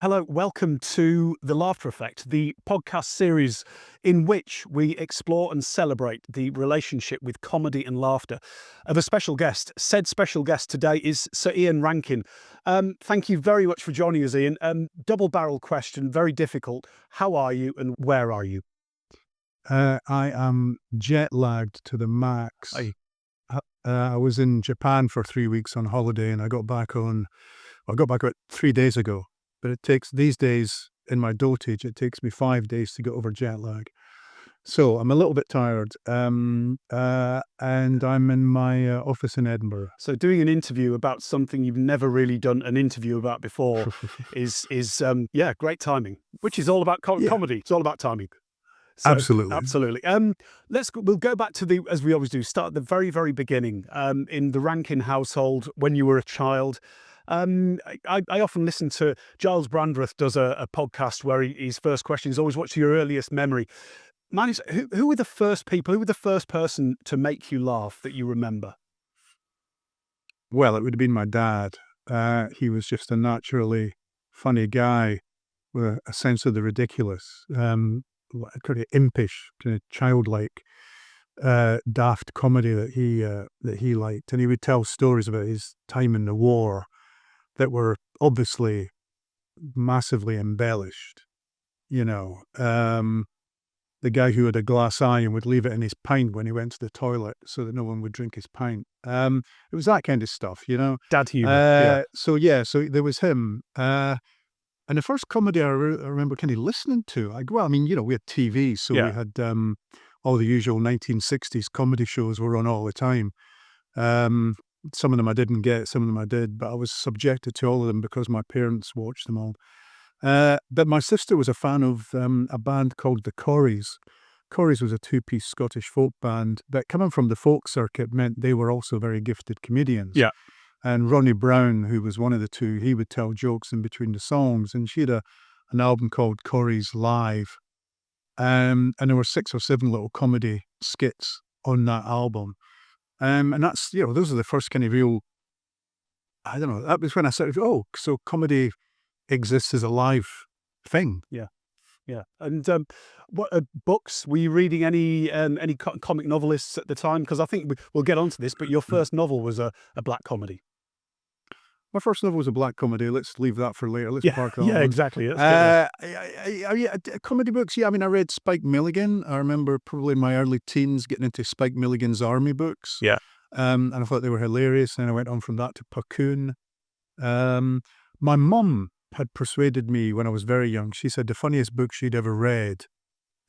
Hello, welcome to The Laughter Effect, the podcast series in which we explore and celebrate the relationship with comedy and laughter of a special guest. Said special guest today is Sir Ian Rankin. Thank you very much for joining us, Ian. Double barrel question, very difficult. How are you and where are you? I am jet lagged to the max. I, I was in Japan for 3 weeks on holiday, and I got back about 3 days ago. But it takes these days in my dotage, it takes me 5 days to get over jet lag. So I'm a little bit tired, and I'm in my office in Edinburgh. so doing an interview about something you've never really done an interview about before is great timing, which is all about Yeah, comedy. It's all about timing. So absolutely. absolutely. We'll go back to as we always do, start at the very, very beginning. In the Rankin household, when you were a child, I often listen to Giles Brandreth does a podcast where his first question is always, "What's your earliest memory?" Mine is, who were the first people? Who were the first person to make you laugh that you remember? Well, it would have been my dad. He was just a naturally funny guy with a sense of the ridiculous, kind of impish, kind of childlike, daft comedy that he liked, and he would tell stories about his time in the war that were obviously massively embellished. You know, the guy who had a glass eye and would leave it in his pint when he went to the toilet so that no one would drink his pint. It was that kind of stuff, you know. Dad humour. Yeah. So there was him. And the first comedy I remember kind of listening to, we had TV, so we Yeah. had all the usual 1960s comedy shows were on all the time. Some of them I didn't get, some of them I did, but I was subjected to all of them because my parents watched them all. But my sister was a fan of a band called the Corries. Corries was a two-piece Scottish folk band, but coming from the folk circuit meant they were also very gifted comedians. Yeah. And Ronnie Brown, who was one of the two, he would tell jokes in between the songs. And she had an album called Corries Live. And there were 6 or 7 little comedy skits on that album. And that's, those are the first kind of real, I don't know, that was when I said, oh, so comedy exists as a live thing. Yeah. Yeah. And what books were you reading? Any comic novelists at the time? Because I think we'll get onto this, but your first novel was a black comedy. My first novel was a black comedy. Let's leave that for later. Let's Yeah. park that Yeah. one. Exactly. That's good, Yeah, comedy books. Yeah, I mean, I read Spike Milligan. I remember probably in my early teens getting into Spike Milligan's army books. yeah. And I thought they were hilarious. And I went on from that to Puckoon. My mum had persuaded me when I was very young. She said the funniest book she'd ever read,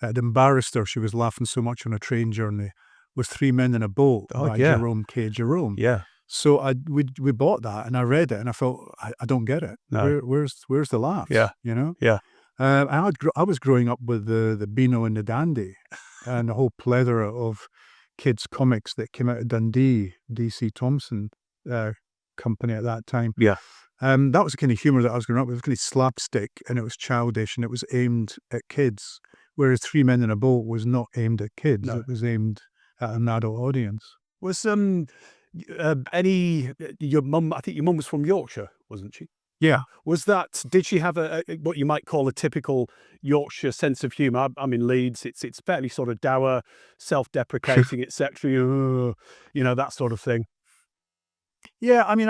it embarrassed her. She was laughing so much on a train journey, was Three Men in a Boat by Yeah. Jerome K. Jerome. Yeah. So we bought that and I read it and I felt, I don't get it. No. Where's the laughs? Yeah. You know? Yeah. I was growing up with the Beano and the Dandy and a whole plethora of kids' comics that came out of Dundee, D.C. Thompson company at that time. Yeah. That was the kind of humour that I was growing up with. It was kind of slapstick and it was childish and it was aimed at kids, whereas Three Men in a Boat was not aimed at kids. No. It was aimed at an adult audience. Was your mum? I think your mum was from Yorkshire, wasn't she? Yeah. Did she have a what you might call a typical Yorkshire sense of humour? I'm in Leeds. It's fairly sort of dour, self-deprecating, etc. That sort of thing. Yeah, I mean,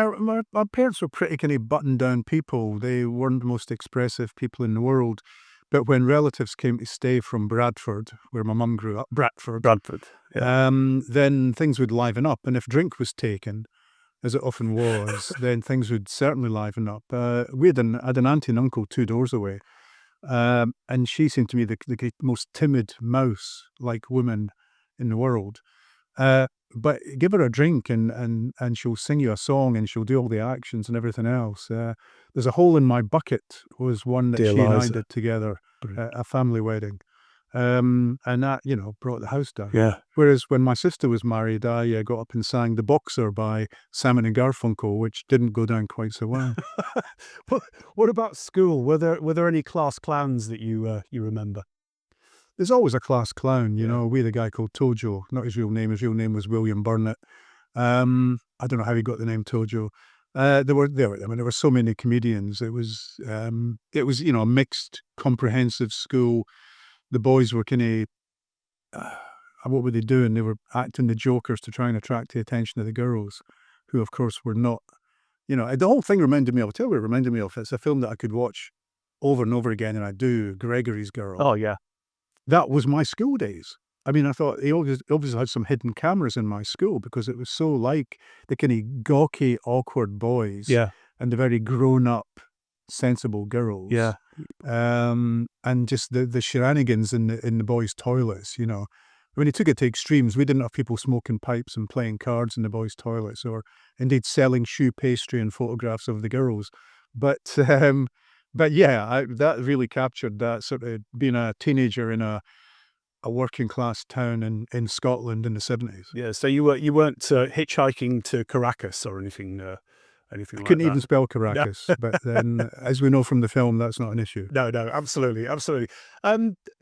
my parents were pretty kind of buttoned-down people. They weren't the most expressive people in the world. But when relatives came to stay from Bradford, where my mum grew up, Bradford, Yeah. then things would liven up. And if drink was taken, as it often was, then things would certainly liven up. We had an auntie and uncle 2 doors away, and she seemed to me the most timid mouse-like woman in the world. But give her a drink and she'll sing you a song and she'll do all the actions and everything else. There's a Hole in My Bucket was one that Dear she and I Liza. did together Brilliant. at a family wedding. And that, brought the house down. Yeah. Whereas when my sister was married, I got up and sang The Boxer by Simon and Garfunkel, which didn't go down quite so well. What about school? Were there any class clowns that you remember? There's always a class clown, Yeah. We had a guy called Tojo, not his real name. His real name was William Burnett. I don't know how he got the name Tojo. I mean, there were so many comedians. It was a mixed, comprehensive school. The boys were kind of, what were they doing? They were acting the jokers to try and attract the attention of the girls, who, of course, were not. The whole thing reminded me of. I'll tell you what it reminded me of. It's a film that I could watch over and over again, and I do. Gregory's Girl. Oh yeah, That was my school days. I mean, I thought he obviously had some hidden cameras in my school because it was so like the kind of gawky, awkward boys yeah, and the very grown-up, sensible girls. yeah. And just the shenanigans in the boys' toilets. When he took it to extremes, we didn't have people smoking pipes and playing cards in the boys' toilets, or indeed selling shoe pastry and photographs of the girls. But yeah, that really captured that sort of being a teenager in a working class town in Scotland in the 70s. Yeah, so you weren't hitchhiking to Caracas or anything I like couldn't even that. spell No, Caracas, but then, as we know from the film, that's not an issue. no, no, absolutely, absolutely.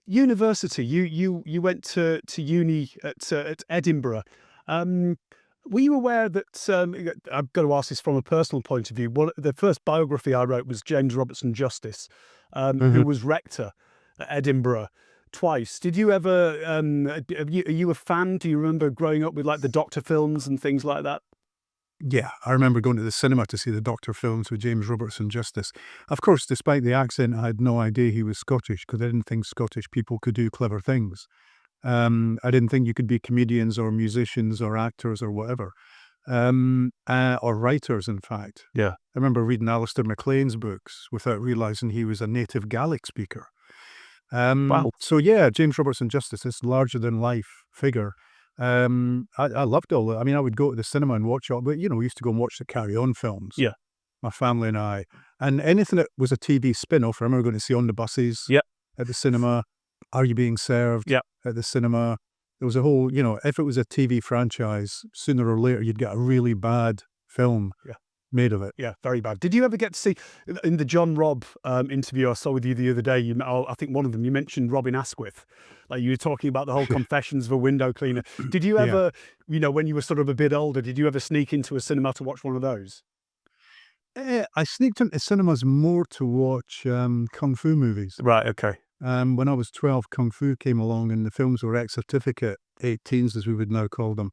University, you went to uni at Edinburgh. Um, were you aware that I've got to ask this from a personal point of view? The first biography I wrote was James Robertson Justice, who Mhm. was rector at Edinburgh twice. Did you ever? Are you a fan? Do you remember growing up with like the Doctor films and things like that? Yeah, I remember going to the cinema to see the Doctor films with James Robertson Justice. Of course, despite the accent, I had no idea he was Scottish because I didn't think Scottish people could do clever things. I didn't think you could be comedians or musicians or actors or whatever, or writers, in fact. Yeah. I remember reading Alistair MacLean's books without realizing he was a native Gaelic speaker. Wow. So yeah, James Robertson Justice, this larger than life figure. I loved all that. I mean, I would go to the cinema and watch all, but we used to go and watch the Carry On films, Yeah. my family and I, and anything that was a TV spin-off. I remember going to see On the Buses Yeah. at the cinema. Are You Being Served Yeah. at the cinema? There was a whole, if it was a TV franchise, sooner or later you'd get a really bad film Yeah. made of it. Yeah, very bad. Did you ever get to see in the John Robb interview I saw with you the other day? I think one of them you mentioned Robin Asquith, like you were talking about the whole Confessions of a Window Cleaner. Did you Yeah. ever, when you were sort of a bit older, did you ever sneak into a cinema to watch one of those? I sneaked into cinemas more to watch kung fu movies. Right. Okay. When I was 12, Kung Fu came along and the films were ex-certificate 18s, as we would now call them.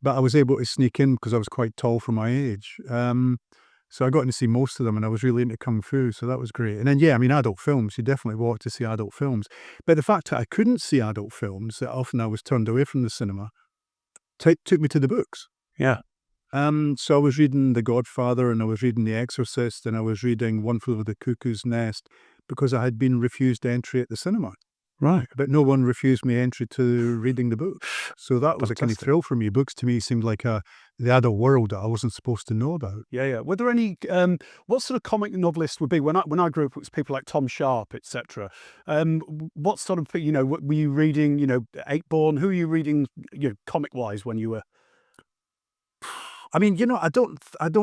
But I was able to sneak in because I was quite tall for my age. So I got to see most of them and I was really into Kung Fu, so that was great. And then, yeah, I mean, adult films, you definitely walk to see adult films. But the fact that I couldn't see adult films, that often I was turned away from the cinema, took me to the books. Yeah. So I was reading The Godfather and I was reading The Exorcist and I was reading One Flew Over the Cuckoo's Nest because I had been refused entry at the cinema. Right. But no one refused me entry to reading the books. So that was a kind of Fantastic. thrill for me. Books to me seemed like the adult world that I wasn't supposed to know about. Yeah, yeah. Were there any? What sort of comic novelists would be when I grew up? It was people like Tom Sharp, etc. What sort of were you reading? Eightborn. Who were you reading? Comic wise when you were? I mean, I don't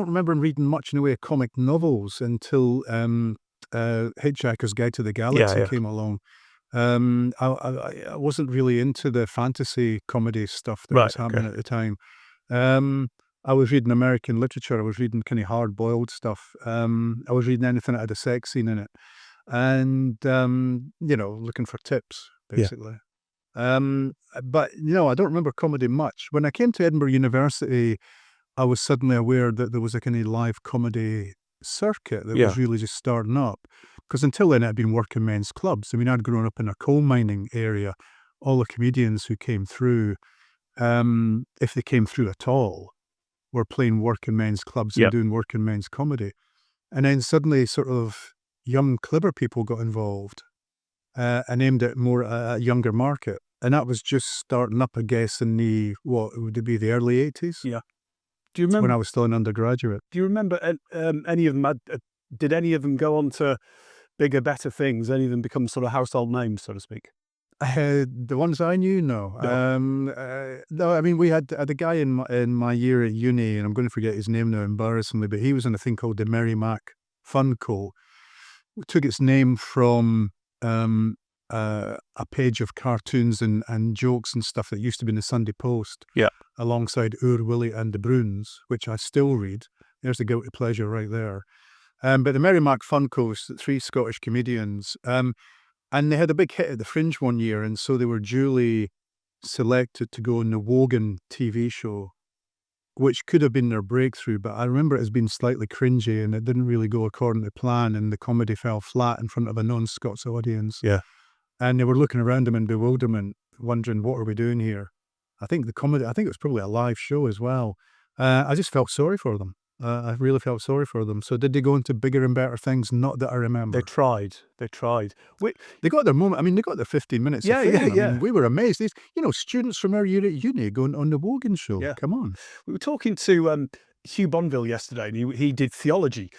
remember reading much in the way of comic novels until Hitchhiker's Guide to the Yeah, Galaxy yeah. came along. I wasn't really into the fantasy comedy stuff that Right. was happening Okay. at the time. I was reading American literature. I was reading kind of hard-boiled stuff. I was reading anything that had a sex scene in it, and looking for tips Yeah. basically. But I don't remember comedy much. When I came to Edinburgh University, I was suddenly aware that there was a kind of live comedy circuit that Yeah. was really just starting up. Because until then, it had been working men's clubs. I mean, I'd grown up in a coal mining area. All the comedians who came through, if they came through at all, were playing working men's clubs and Yep. doing working men's comedy. And then suddenly, sort of young, clever people got involved and aimed at more a younger market. And that was just starting up, I guess, in what would it be, the early 80s? Yeah. Do you When remember? I was still an undergraduate. Do you remember any of them? Did any of them go on to bigger, better things? Any of them become sort of household names, so to speak? The ones I knew, no. No. No, I mean, we had a guy in my year at uni, and I'm going to forget his name now, embarrassingly, but he was in a thing called the Merrimack Fun Co. It took its name from a page of cartoons and jokes and stuff that used to be in the Sunday Post, Yeah. alongside Oor, Willie and the Bruins, which I still read. There's the guilty pleasure right there. But the Merrimack Funcoast, 3 Scottish comedians, and they had a big hit at the Fringe one year, and so they were duly selected to go on the Wogan TV show, which could have been their breakthrough, but I remember it as being slightly cringy, and it didn't really go according to plan, and the comedy fell flat in front of a non-Scots audience. Yeah. And they were looking around them in bewilderment, wondering, what are we doing here? I think it was probably a live show as well. I just felt sorry for them. I really felt sorry for them. So did they go into bigger and better things? Not that I remember. They tried. They tried. They got their moment. I mean, they got their 15 minutes Yeah, of fame. yeah, I mean, yeah. we were amazed. These, students from our year at uni going on the Wogan show. Yeah. Come on. We were talking to Hugh Bonville yesterday, and he did theology.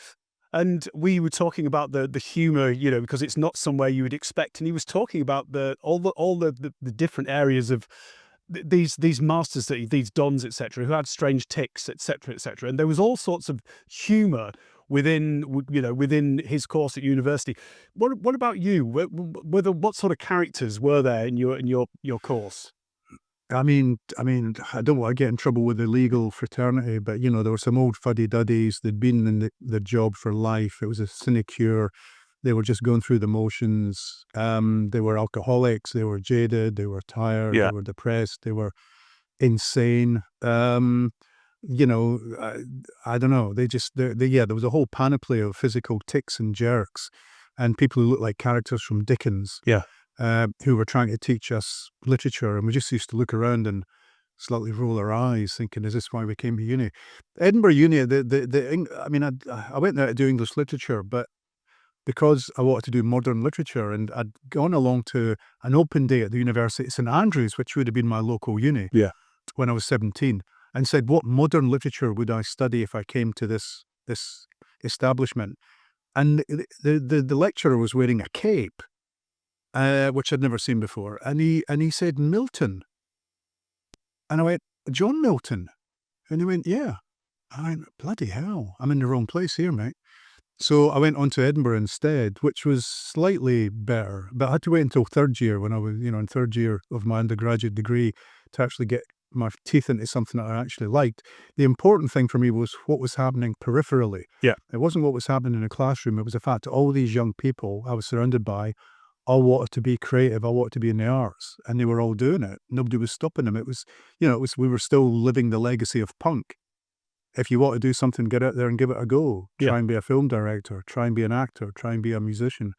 And we were talking about the humour, because it's not somewhere you would expect. And he was talking about all the different areas of these masters, these dons, etc., who had strange tics, etc., etc. And there was all sorts of humour within his course at university. What about you? What sort of characters were there in your course? I mean, I don't want to get in trouble with the legal fraternity, but there were some old fuddy-duddies. They'd been in the job for life. It was a sinecure. They were just going through the motions. They were alcoholics. They were jaded. They were tired. Yeah. They were depressed. They were insane. I don't know. There was a whole panoply of physical tics and jerks, and people who looked like characters from Dickens. Yeah. Who were trying to teach us literature, and we just used to look around and slightly roll our eyes, thinking, "Is this why we came to uni?" Edinburgh Uni, I went there to do English literature, but because I wanted to do modern literature, and I'd gone along to an open day at the University of St Andrews, which would have been my local uni, Yeah. when I was 17, and said, "What modern literature would I study if I came to this establishment?" And the lecturer was wearing a cape, which I'd never seen before. And he said, "Milton." And I went, "John Milton?" And he went, "Yeah." I went, "Bloody hell, I'm in the wrong place here, mate." So I went on to Edinburgh instead, which was slightly better, but I had to wait until third year, when I was, in third year of my undergraduate degree, to actually get my teeth into something that I actually liked. The important thing for me was what was happening peripherally. Yeah. It wasn't what was happening in the classroom. It was the fact that all these young people I was surrounded by all wanted to be creative, all wanted to be in the arts, and they were all doing it. Nobody was stopping them. It was, we were still living the legacy of punk. If you want to do something, get out there and give it a go. Yeah. Try and be a film director, try and be an actor, try and be a musician,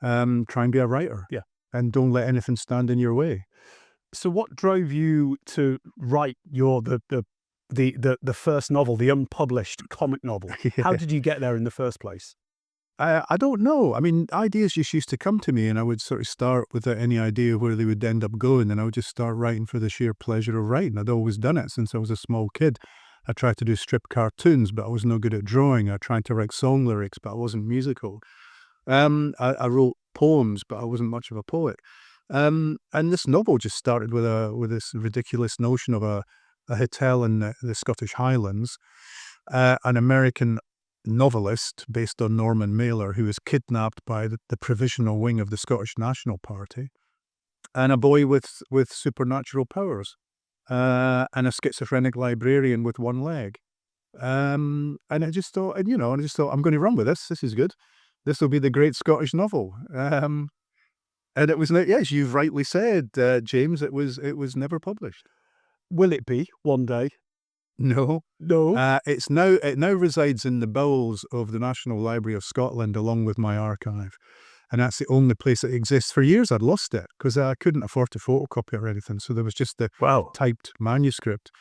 try and be a writer. Yeah. And don't let anything stand in your way. So what drove you to write the first novel, the unpublished comic novel? How did you get there in the first place? I don't know. I mean, ideas just used to come to me, and I would sort of start without any idea where they would end up going, and I would just start writing for the sheer pleasure of writing. I'd always done it since I was a small kid. I tried to do strip cartoons, but I was no good at drawing. I tried to write song lyrics, but I wasn't musical. I wrote poems, but I wasn't much of a poet. And this novel just started with this ridiculous notion of a hotel in the Scottish Highlands, an American novelist based on Norman Mailer, who was kidnapped by the provisional wing of the Scottish National Party, and a boy with supernatural powers, and a schizophrenic librarian with one leg. And I just thought, I'm going to run with this. This is good. This will be the great Scottish novel. And it was, yes, you've rightly said, James, it was never published. Will it be one day? No. No. It now resides in the bowels of the National Library of Scotland, along with my archive. And that's the only place it exists. For years I'd lost it because I couldn't afford to photocopy it or anything. So there was just the typed manuscript.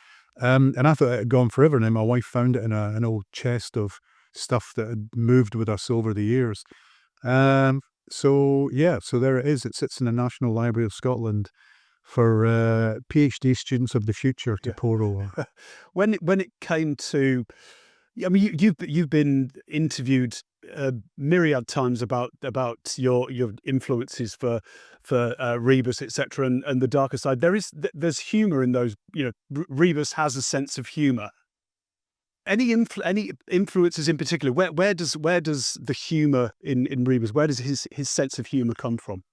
And I thought it had gone forever. And then my wife found it in an old chest of stuff that had moved with us over the years. So there it is. It sits in the National Library of Scotland for PhD students of the future to pore over. When it came to, I mean, you've been interviewed myriad times about your influences for Rebus, etc., and the darker side. There's humour in those. Rebus has a sense of humour. Any influences in particular? Where does the humour in Rebus? Where does his sense of humour come from?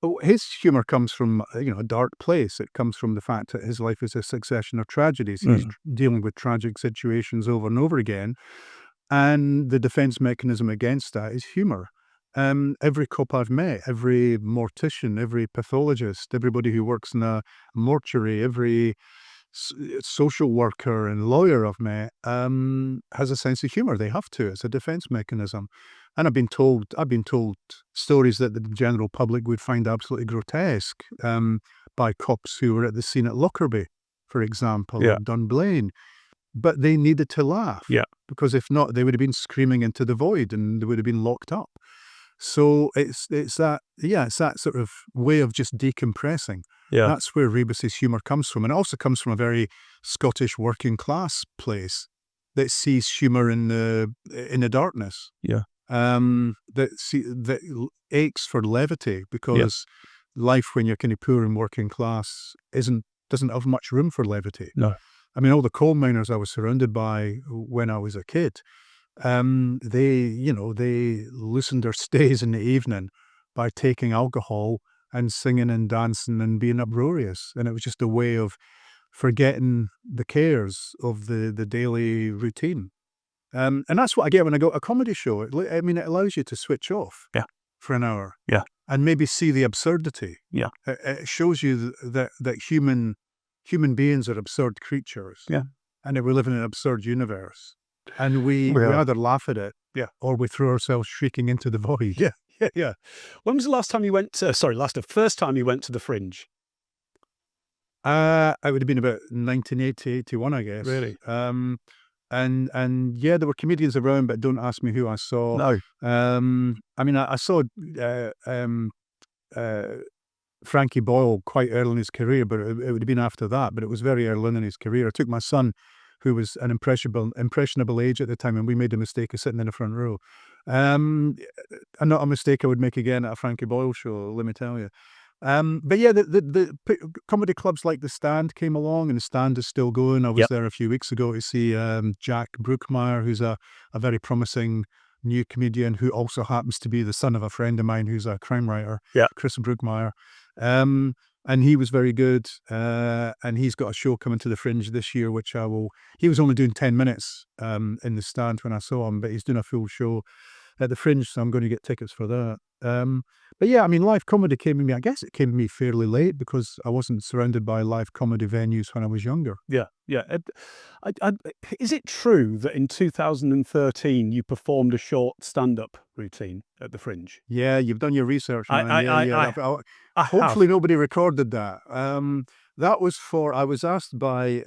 Oh, his humour comes from, a dark place. It comes from the fact that his life is a succession of tragedies. He's dealing with tragic situations over and over again, and the defence mechanism against that is humour. Every cop I've met, every mortician, every pathologist, everybody who works in a mortuary, every social worker and lawyer I've met has a sense of humour. They have to. It's a defence mechanism. And I've been told stories that the general public would find absolutely grotesque by cops who were at the scene at Lockerbie, for example, Yeah. or Dunblane. But they needed to laugh. Yeah. Because if not, they would have been screaming into the void and they would have been locked up. So it's that sort of way of just decompressing. Yeah. That's where Rebus's humour comes from. And it also comes from a very Scottish working class place that sees humour in the darkness. Yeah. That aches for levity because life when you're kind of poor and working class doesn't have much room for levity. No. I mean, all the coal miners I was surrounded by when I was a kid, they loosened their stays in the evening by taking alcohol and singing and dancing and being uproarious. And it was just a way of forgetting the cares of the daily routine. And that's what I get when I go to a comedy show. It allows you to switch off for an hour and maybe see the absurdity. Yeah. It shows you that human beings are absurd creatures. Yeah. And that we live in an absurd universe. And we either laugh at it or we throw ourselves shrieking into the void. Yeah. When was the first time you went to the Fringe? It would have been about 1980, 81, I guess. Really? And there were comedians around, but don't ask me who I saw. No. I saw Frankie Boyle quite early in his career, but it would have been after that. But it was very early in his career. I took my son, who was an impressionable age at the time, and we made the mistake of sitting in the front row. And not a mistake I would make again at a Frankie Boyle show, let me tell you. But yeah, the comedy clubs like The Stand came along, and The Stand is still going. I was there a few weeks ago to see Jack Brookmeyer, who's a very promising new comedian who also happens to be the son of a friend of mine who's a crime writer, Chris Brookmeyer. And he was very good. And he's got a show coming to the Fringe this year, which he was only doing 10 minutes in The Stand when I saw him, but he's doing a full show at the Fringe, so I'm going to get tickets for that. But yeah, live comedy came to me. I guess it came to me fairly late because I wasn't surrounded by live comedy venues when I was younger. Yeah. Is it true that in 2013 you performed a short stand-up routine at the Fringe? Yeah, you've done your research, man. I Hopefully nobody recorded that. I was asked by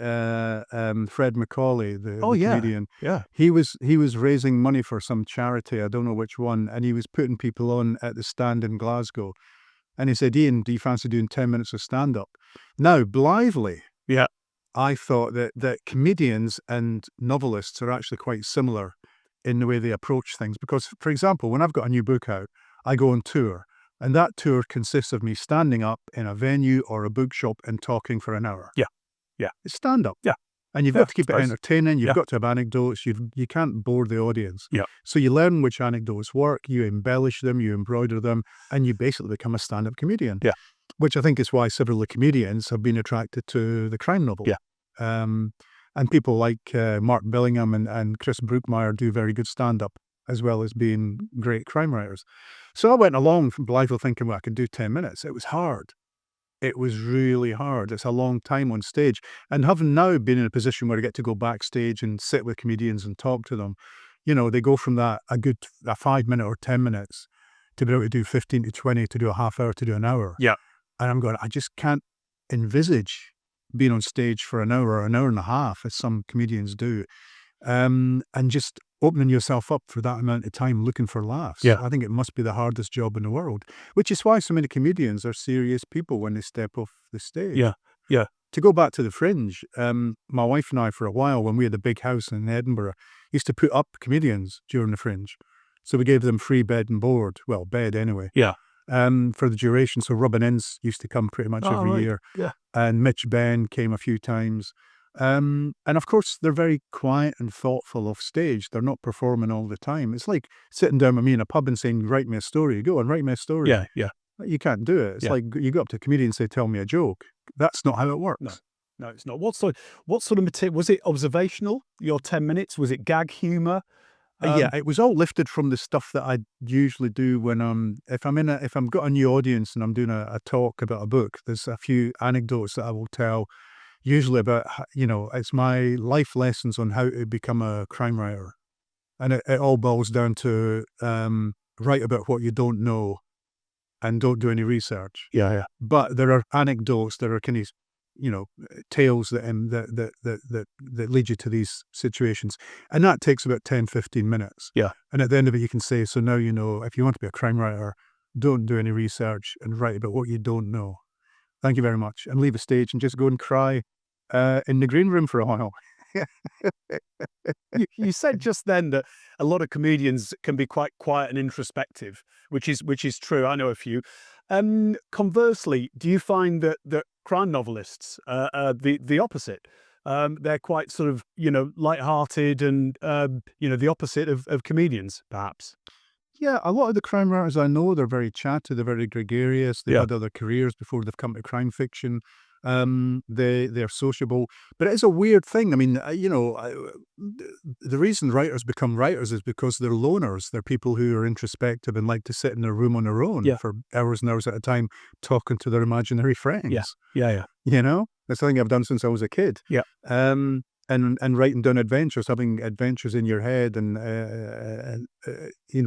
Fred Macaulay, the comedian. Yeah. He was raising money for some charity, I don't know which one, and he was putting people on at the Stand in Glasgow. And he said, "Ian, do you fancy doing 10 minutes of stand-up?" Now, blithely, I thought that comedians and novelists are actually quite similar in the way they approach things. Because, for example, when I've got a new book out, I go on tour. And that tour consists of me standing up in a venue or a bookshop and talking for an hour. Yeah. It's stand-up. Yeah. And you've got to keep it nice. entertaining. You've got to have anecdotes. You can't bore the audience. Yeah. So you learn which anecdotes work, you embellish them, you embroider them, and you basically become a stand-up comedian. Yeah. Which I think is why several of the comedians have been attracted to the crime novel. Yeah. And people like Mark Billingham and Chris Brookmeyer do very good stand-up, as well as being great crime writers. So I went along from blithely thinking, well, I could do 10 minutes. It was hard. It was really hard. It's a long time on stage. And having now been in a position where I get to go backstage and sit with comedians and talk to them, they go from that, a 5 minute or 10 minutes to be able to do 15 to 20, to do a half hour, to do an hour. Yeah. And I'm going, I just can't envisage being on stage for an hour or an hour and a half, as some comedians do, and just opening yourself up for that amount of time looking for laughs. Yeah. I think it must be the hardest job in the world, which is why so many comedians are serious people when they step off the stage. Yeah. To go back to the Fringe, my wife and I, for a while, when we had a big house in Edinburgh, used to put up comedians during the Fringe. So we gave them free bed and board. Well, bed anyway. Yeah. For the duration. So Robin Ince used to come pretty much every year. Yeah. And Mitch Benn came a few times. And of course, they're very quiet and thoughtful off stage. They're not performing all the time. It's like sitting down with me in a pub and saying, "Write me a story." Go on, write me a story. Yeah. You can't do it. It's Yeah. like you go up to a comedian and say, "Tell me a joke." That's not how it No. works. No, it's not. What sort of material was it? Observational? Your 10 minutes? Was it gag humor? Yeah, Um, it was all lifted from the stuff that I usually do when if I'm got a new audience and I'm doing a talk about a book. There's a few anecdotes that I will tell, usually about it's my life lessons on how to become a crime writer, and it all boils down to write about what you don't know and don't do any research. yeah, yeah. But there are anecdotes, there are kind of, tales that lead you to these situations. And that takes about 10, 15 minutes. Yeah. And at the end of it, you can say, so now you know, if you want to be a crime writer, don't do any research and write about what you don't know. Thank you very much. And leave a stage and just go and cry in the green room for a while. You said just then that a lot of comedians can be quite quiet and introspective, which is true. I know a few. Conversely, do you find that crime novelists are the opposite? They're quite sort of light-hearted and the opposite of comedians, perhaps. Yeah, a lot of the crime writers I know, they're very chatty, they're very gregarious. They've Yeah. had other careers before they've come to crime fiction. They're sociable, but it is a weird thing. I mean, the reason writers become writers is because they're loners. They're people who are introspective and like to sit in their room on their own Yeah. for hours and hours at a time, talking to their imaginary Yeah. friends. Yeah. That's something I've done since I was a kid. Yeah. And writing down adventures, having adventures in your head, and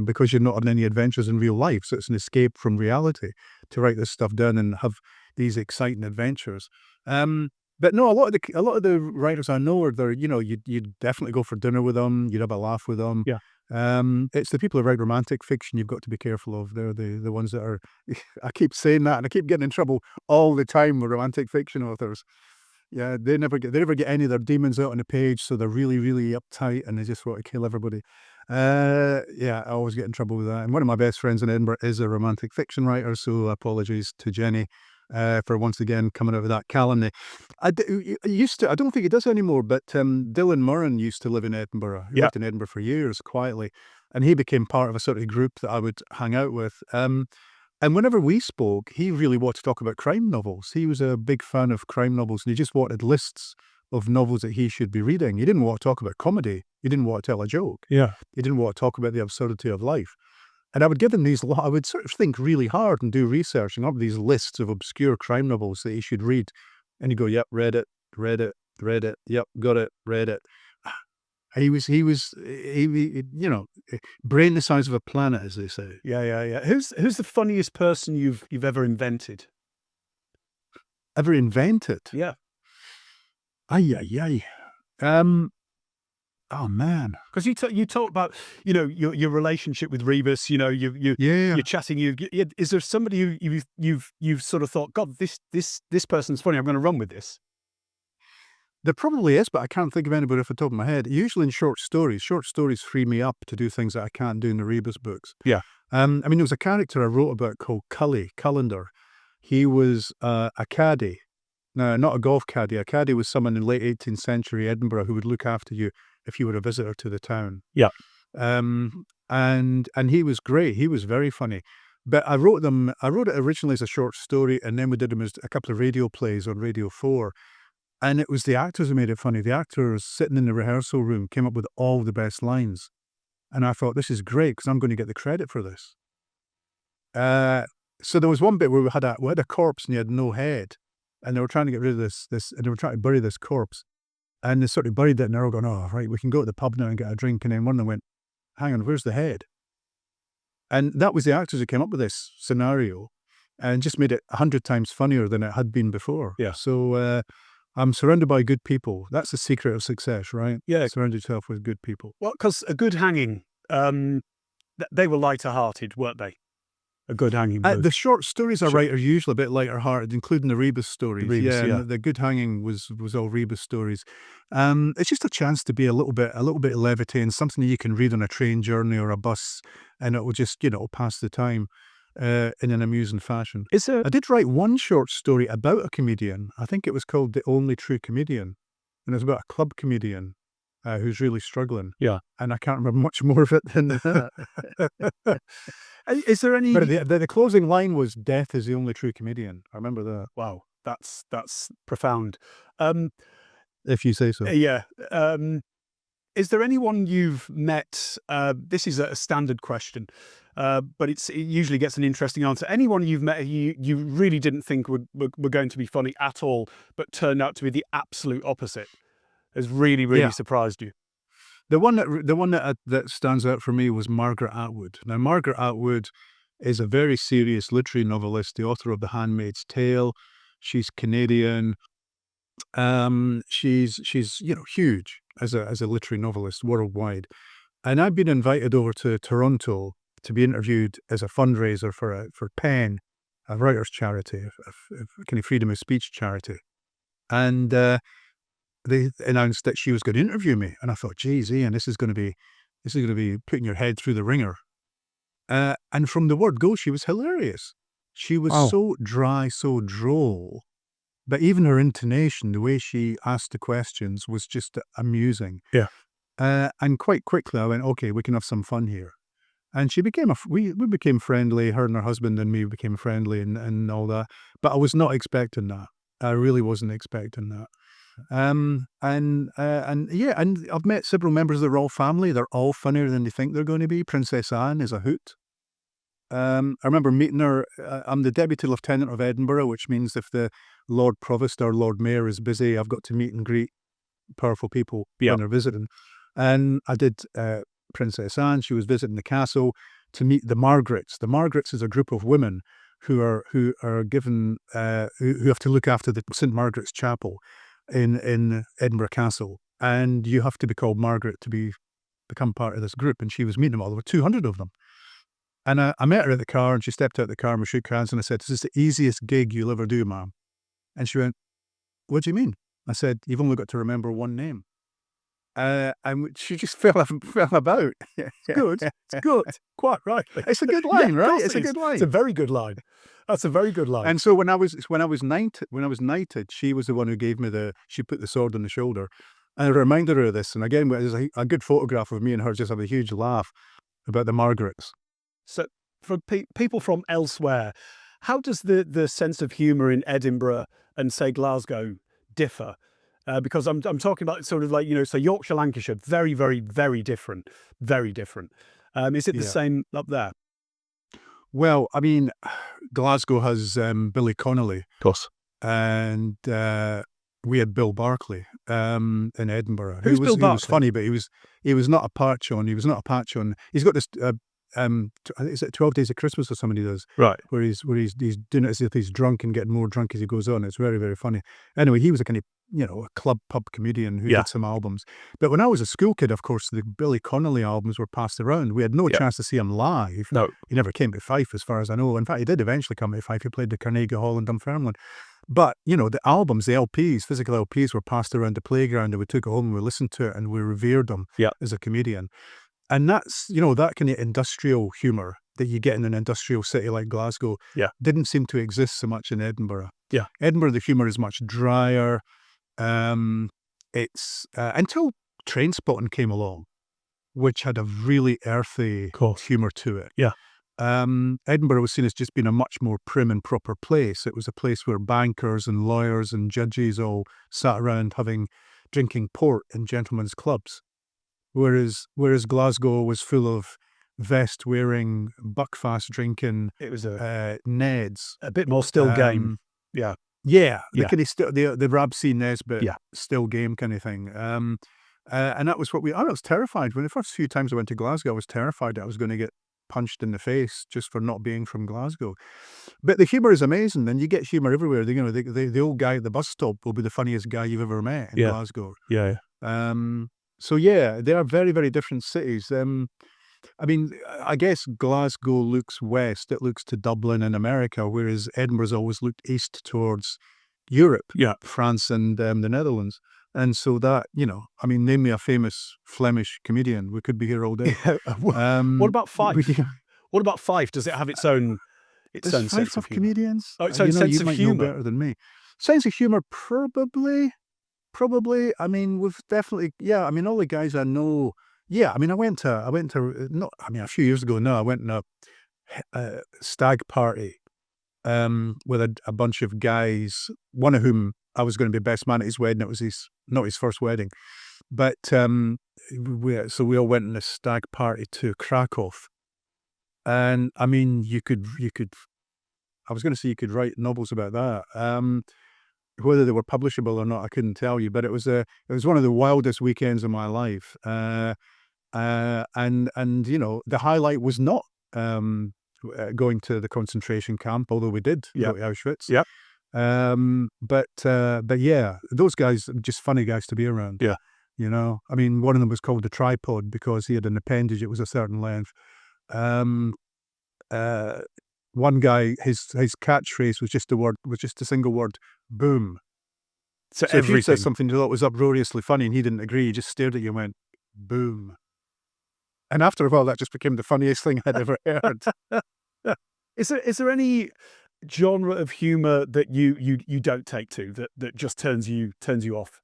because you're not on any adventures in real life, so it's an escape from reality to write this stuff down and have these exciting adventures. But no, a lot of the writers I know are there. You'd definitely go for dinner with them. You'd have a laugh with them. Yeah. It's the people who write romantic fiction you've got to be careful of. They're the ones that are. I keep saying that, and I keep getting in trouble all the time with romantic fiction authors. Yeah, they never get any of their demons out on the page, so they're really, really uptight and they just want to kill everybody. Yeah, I always get in trouble with that. And one of my best friends in Edinburgh is a romantic fiction writer, so apologies to Jenny for once again coming out with that calumny. I used to, I don't think he does anymore, but Dylan Murren used to live in Edinburgh. He Yeah. lived in Edinburgh for years quietly, and he became part of a sort of group that I would hang out with. And whenever we spoke, he really wanted to talk about crime novels. He was a big fan of crime novels, and he just wanted lists of novels that he should be reading. He didn't want to talk about comedy. He didn't want to tell a joke. Yeah. He didn't want to talk about the absurdity of life. And I would give him I would sort of think really hard and do research and have these lists of obscure crime novels that he should read. And he'd go, yep, read it, yep, got it, read it. Brain the size of a planet, as they say. Yeah. Who's the funniest person you've ever invented? Ever invented? Yeah. Ay, ay, ay. Oh man. Because you talk about your relationship with Rebus. Yeah. You're chatting. Is there somebody you've sort of thought, God, this person's funny. I'm going to run with this. There probably is, but I can't think of anybody off the top of my head. Usually in short stories. Short stories free me up to do things that I can't do in the Rebus books. Yeah. I mean, there was a character I wrote about called Cullender. He was a caddy. No, not a golf caddy. A caddy was someone in late 18th century Edinburgh who would look after you if you were a visitor to the town. Yeah. And he was great. He was very funny. But I wrote it originally as a short story, and then we did them as a couple of radio plays on Radio 4. And it was the actors who made it funny. The actors sitting in the rehearsal room came up with all the best lines. And I thought, this is great because I'm going to get the credit for this. So there was one bit where we had a corpse and he had no head. And they were trying to get rid of this, and they were trying to bury this corpse. And they sort of buried it, and they're all going, oh, right, we can go to the pub now and get a drink. And then one of them went, hang on, where's the head? And that was the actors who came up with this scenario and just made it 100 times funnier than it had been before. Yeah. So I'm surrounded by good people. That's the secret of success, right? Yeah. Surround yourself with good people. Well, because a good hanging, they were lighter-hearted, weren't they? A good hanging. The short stories I Sure. writ are usually a bit lighter-hearted, including the Rebus stories. Rebus, yeah, yeah. and the good hanging was all Rebus stories. It's just a chance to be a little bit levity and something that you can read on a train journey or a bus, and it will just pass the time in an amusing fashion. Is there? I did write one short story about a comedian. I think it was called The Only True Comedian, and it was about a club comedian. who's really struggling. Yeah. And I can't remember much more of it than that. Is there any? But the closing line was, "Death is the only true comedian." I remember that, Wow, that's profound. Um, if you say so. yeah. Is there anyone you've met? This is a standard question, but it usually gets an interesting answer. Anyone you've met who you really didn't think were going to be funny at all, but turned out to be the absolute opposite, has really Yeah. surprised you. The one that stands out for me was Margaret Atwood. Now, Margaret Atwood is a very serious literary novelist, the author of The Handmaid's Tale. She's Canadian. She's huge as a literary novelist worldwide. And I've been invited over to Toronto to be interviewed as a fundraiser for PEN, a writers' charity, a kind of freedom of speech charity. And they announced that she was going to interview me, and I thought, "Geez, Ian, this is going to be putting your head through the ringer." And from the word go, she was hilarious. She was Wow. so dry, so droll, but even her intonation, the way she asked the questions, was just amusing. Yeah. And quite quickly, I went, "Okay, we can have some fun here." And she became we became friendly. Her and her husband and me became friendly, and all that. But I was not expecting that. I really wasn't expecting that. And yeah, and I've met several members of the royal family. They're all funnier than they think they're going to be. Princess Anne is a hoot. I remember meeting her. I'm the Deputy Lieutenant of Edinburgh, which means if the Lord Provost or Lord Mayor is busy, I've got to meet and greet powerful people Yeah. when they're visiting. And I did Princess Anne. She was visiting the castle to meet the Margarets. The Margarets is a group of women who are given who have to look after the St Margaret's Chapel in Edinburgh Castle, and you have to be called Margaret to become part of this group. And she was meeting them all. There were 200 of them. And I met her at the car, and she stepped out of the car and we shook hands, and I said, "This is the easiest gig you'll ever do, ma'am." And she went, "What do you mean?" I said, "You've only got to remember one name." And she just fell about. Good. It's good. Quite right. It's a good line, of right? course It's a it is. good line. It's a very good line. That's a very good line. And so when I was knighted, she was the one who gave me she put the sword on the shoulder. And I reminded her of this. And again, there's a good photograph of me and her just have a huge laugh about the Margarets. So, for people from elsewhere, how does the sense of humour in Edinburgh and, say, Glasgow differ? Because I'm talking about sort of like, so Yorkshire, Lancashire, very different, very different. Is it the Yeah. same up there? Well, I mean, Glasgow has Billy Connolly, Of course. and we had Bill Barclay in Edinburgh. Who's Bill Who was Barclay? funny, but he was not a patch on. He was not a patch on. He's got this. Is it 12 Days of Christmas or something he does? Right. Where he's doing it as if he's drunk and getting more drunk as he goes on. It's very funny. Anyway, he was a kind of a club pub comedian who Yeah. did some albums. But when I was a school kid, of course, the Billy Connolly albums were passed around. We had no Yeah. chance to see him live. No. He never came to Fife, as far as I know. In fact, he did eventually come to Fife. He played the Carnegie Hall in Dunfermline. But, the albums, the LPs, physical LPs were passed around the playground, and we took it home and we listened to it and we revered him Yeah. as a comedian. And that's, that kind of industrial humour that you get in an industrial city like Glasgow Yeah. didn't seem to exist so much in Edinburgh. Yeah. Edinburgh, the humour is much drier. It's until Trainspotting came along, which had a really earthy course. humour to it. Yeah. Edinburgh was seen as just being a much more prim and proper place. It was a place where bankers and lawyers and judges all sat around drinking port in gentlemen's clubs. Whereas Glasgow was full of vest-wearing, buckfast drinking It was Neds. a bit more still game. Yeah. Yeah, the Yeah. kind of the Rab C. Nesbitt Yeah. still game kind of thing. And that was I was terrified. When the first few times I went to Glasgow, I was terrified that I was going to get punched in the face just for not being from Glasgow. But the humour is amazing, and you get humour everywhere. The old guy at the bus stop will be the funniest guy you've ever met in Yeah. Glasgow. Yeah. So yeah, they are very, very different cities. I mean, I guess Glasgow looks west. It looks to Dublin and America, whereas Edinburgh's always looked east towards Europe, Yeah. France and the Netherlands. And so that, I mean, name me a famous Flemish comedian. We could be here all day. What about Fife? we- What about Fife? Does it have its own Does sense Fife of have humour? comedians? Oh, its own sense you of might humour. know better than me. Sense of humour, probably. Probably. I mean, we've definitely, yeah. I mean, all the guys I know. Yeah. I mean, I went to, not, I mean, a few years ago now, I went on a stag party with a bunch of guys, one of whom I was going to be best man at his wedding. It was not his first wedding, but so we all went on a stag party to Krakow. And I mean, I was going to say you could write novels about that. Whether they were publishable or not, I couldn't tell you, but it was one of the wildest weekends of my life. And you know, the highlight was not going to the concentration camp, although we did Yeah. go to Auschwitz. Yeah. But yeah, those guys are just funny guys to be around. Yeah. You know, I mean, one of them was called the tripod because he had an appendage. It was a certain length. One guy, his catchphrase was just a single word, boom. So So if you everything. said something you thought was uproariously funny and he didn't agree, he just stared at you and went, boom. And after a while, that just became the funniest thing I'd ever heard. Is there any genre of humor that you don't take to, that just turns you off?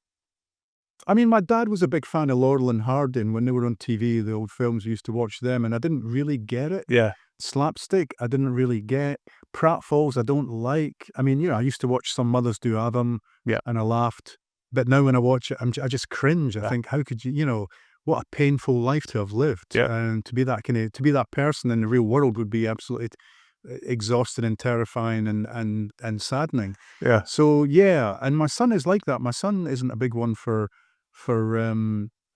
I mean, my dad was a big fan of Laurel and Hardy. When they were on TV, the old films, we used to watch them, and I didn't really get it. Yeah. Slapstick, I didn't really get. Pratfalls, I don't like. I mean, you know, I used to watch Some Mothers Do Have 'Em, Yeah. and I laughed. But now when I watch it, I just cringe. I Yeah. think, how could you, you know, what a painful life to have lived. Yeah. And to be that person in the real world would be absolutely exhausting and terrifying and saddening. Yeah. So yeah, and my son is like that. My son isn't a big one for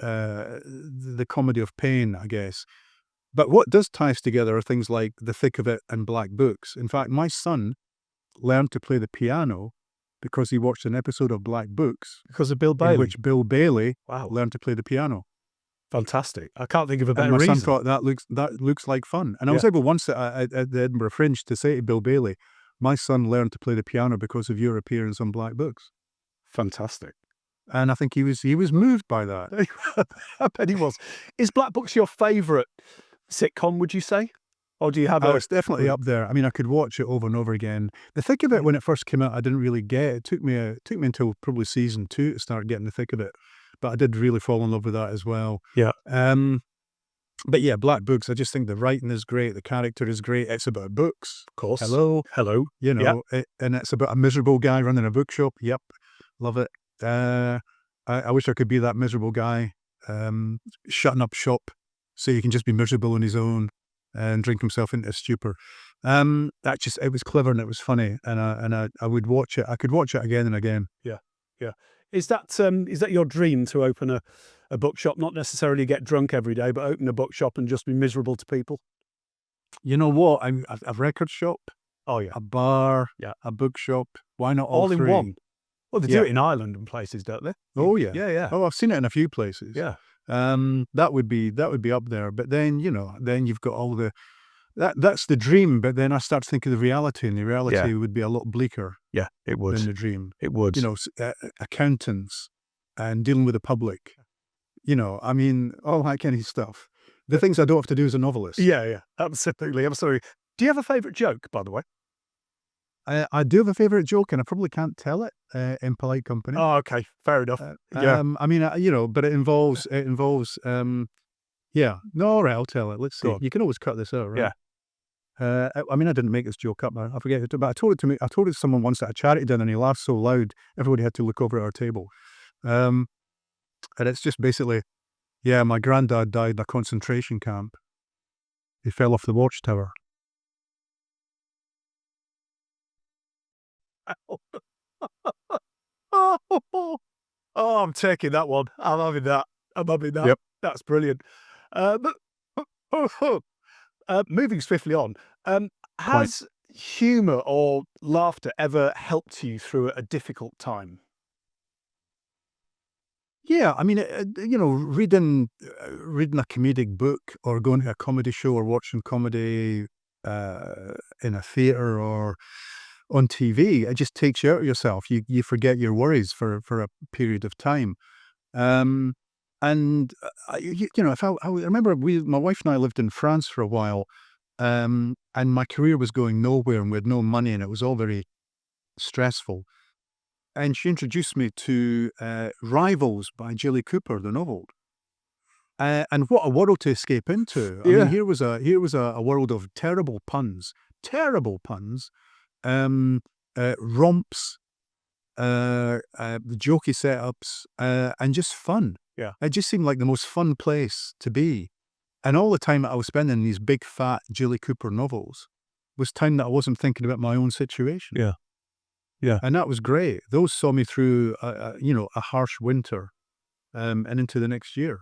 the comedy of pain, I guess. But what does tie us together are things like The Thick of It and Black Books. In fact, my son learned to play the piano because he watched an episode of Black Books Because of Bill in Bailey. which Bill Bailey Wow. learned to play the piano. Fantastic. I can't think of a And better my reason. son thought that looks like fun. And I was able once at the Edinburgh Fringe to say to Bill Bailey, my son learned to play the piano because of your appearance on Black Books. Fantastic. And I think he was moved by that. I bet he was. Is Black Books your favourite sitcom, would you say? Or do you have Oh, it's definitely up there. I mean, I could watch it over and over again. The thick of it, when it first came out, I didn't really get. It took me until probably season 2 to start getting the thick of it. But I did really fall in love with that as well. Yeah. But yeah, Black Books, I just think the writing is great. The character is great. It's about books. Of course. Hello. Yeah. You know, and it's about a miserable guy running a bookshop. Yep. Love it. I wish I could be that miserable guy, shutting up shop so he can just be miserable on his own and drink himself into a stupor. It was clever and it was funny, and I would watch it. I could watch it again and again. Yeah. Is that your dream, to open a bookshop, not necessarily get drunk every day, but open a bookshop and just be miserable to people? You know what? A record shop, Oh yeah. a bar, Yeah. a bookshop. Why not all in three? one. Well, they do Yeah. it in Ireland and places, don't they? Oh yeah. Yeah. Oh, I've seen it in a few places. Yeah. That would be up there. But then, you know, then you've got all the that's the dream. But then I start thinking of the reality, and the reality would be a lot bleaker Yeah, it than would. the dream. It would. You know, accountants and dealing with the public. You know, I mean, all that kind of stuff. The things I don't have to do as a novelist. Yeah. Absolutely. I'm sorry. Do you have a favourite joke, by the way? I do have a favorite joke, and I probably can't tell it in polite company. Oh, okay. Fair enough. Yeah. I mean, you know, but it involves. Yeah. No, all right, I'll tell it. Let's see. Go on. You can always cut this out, right? Yeah. I mean, I didn't make this joke up. I forget it, but I told it to someone once at a charity dinner, and he laughed so loud, everybody had to look over at our table. And it's just basically, yeah, my granddad died in a concentration camp. He fell off the watchtower. Oh, I'm taking that one. I'm having that. Yep. That's brilliant. Moving swiftly on, has humour or laughter ever helped you through a difficult time? Yeah, I mean, you know, reading a comedic book or going to a comedy show or watching comedy in a theatre or on TV, it just takes you out of yourself. You forget your worries for a period of time. And you know, I remember my wife and I lived in France for a while, and my career was going nowhere, and we had no money, and it was all very stressful. and she introduced me to Rivals by Jilly Cooper, the novel. And what a world to escape into! I mean, Yeah. here was a world of terrible puns, romps, the jokey setups, and just fun. Yeah. It just seemed like the most fun place to be. And all the time that I was spending in these big, fat Jilly Cooper novels was time that I wasn't thinking about my own situation. Yeah. Yeah. And that was great. Those saw me through, a harsh winter, and into the next year.